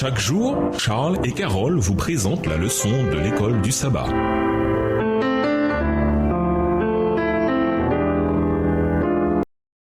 Chaque jour, Charles et Carole vous présentent la leçon de l'école du sabbat.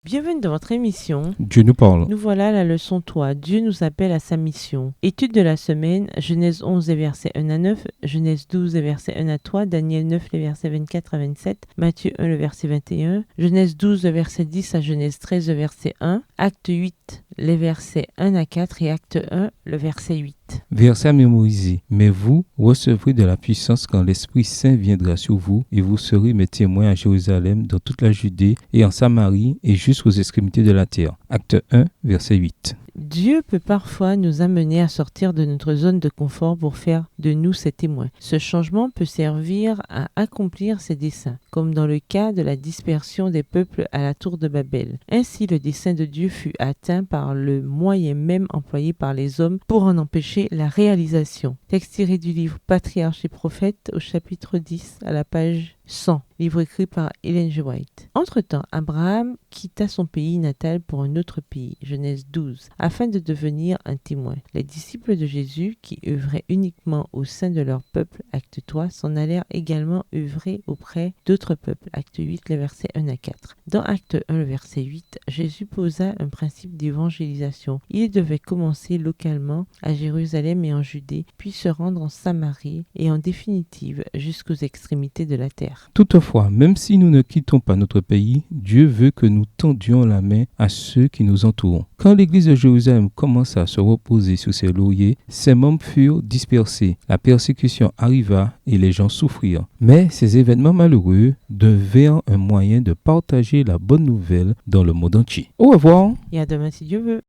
Bienvenue dans votre émission. Dieu nous parle. Nous voilà à la leçon 3. Dieu nous appelle à sa mission. Étude de la semaine, Genèse 11, les versets 1 à 9, Genèse 12, les versets 1 à 3, Daniel 9, les versets 24 à 27, Matthieu 1, le verset 21, Genèse 12, le verset 10 à Genèse 13, le verset 1, Acte 8, les versets 1 à 4 et Acte 1, le verset 8. Verset à mémoriser. Mais vous recevrez de la puissance quand l'Esprit Saint viendra sur vous et vous serez mes témoins à Jérusalem, dans toute la Judée et en Samarie et jusqu'aux extrémités de la terre. Acte 1, verset 8. Dieu peut parfois nous amener à sortir de notre zone de confort pour faire de nous ses témoins. Ce changement peut servir à accomplir ses desseins, comme dans le cas de la dispersion des peuples à la tour de Babel. Ainsi, le dessein de Dieu fut atteint par le moyen même employé par les hommes pour en empêcher la réalisation. Texte tiré du livre Patriarches et Prophètes au chapitre 10 à la page 100, livre écrit par Ellen G. White. Entre-temps, Abraham quitta son pays natal pour un autre pays, Genèse 12, afin de devenir un témoin. Les disciples de Jésus, qui œuvraient uniquement au sein de leur peuple, acte 3, s'en allèrent également œuvrer auprès d'autres peuples, acte 8, les versets 1 à 4. Dans acte 1, le verset 8, Jésus posa un principe d'évangélisation. Il devait commencer localement à Jérusalem et en Judée, puis se rendre en Samarie et en définitive jusqu'aux extrémités de la terre. Toutefois, même si nous ne quittons pas notre pays, Dieu veut que nous tendions la main à ceux qui nous entourent. Quand l'église de Jérusalem commença à se reposer sur ses lauriers, ses membres furent dispersés. La persécution arriva et les gens souffrirent. Mais ces événements malheureux devinrent un moyen de partager la bonne nouvelle dans le monde entier. Au revoir. Et à demain si Dieu veut.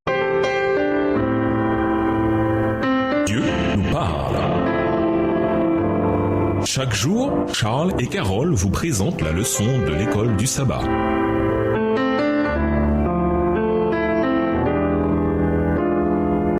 Dieu nous parle. Chaque jour, Charles et Carole vous présentent la leçon de l'école du sabbat.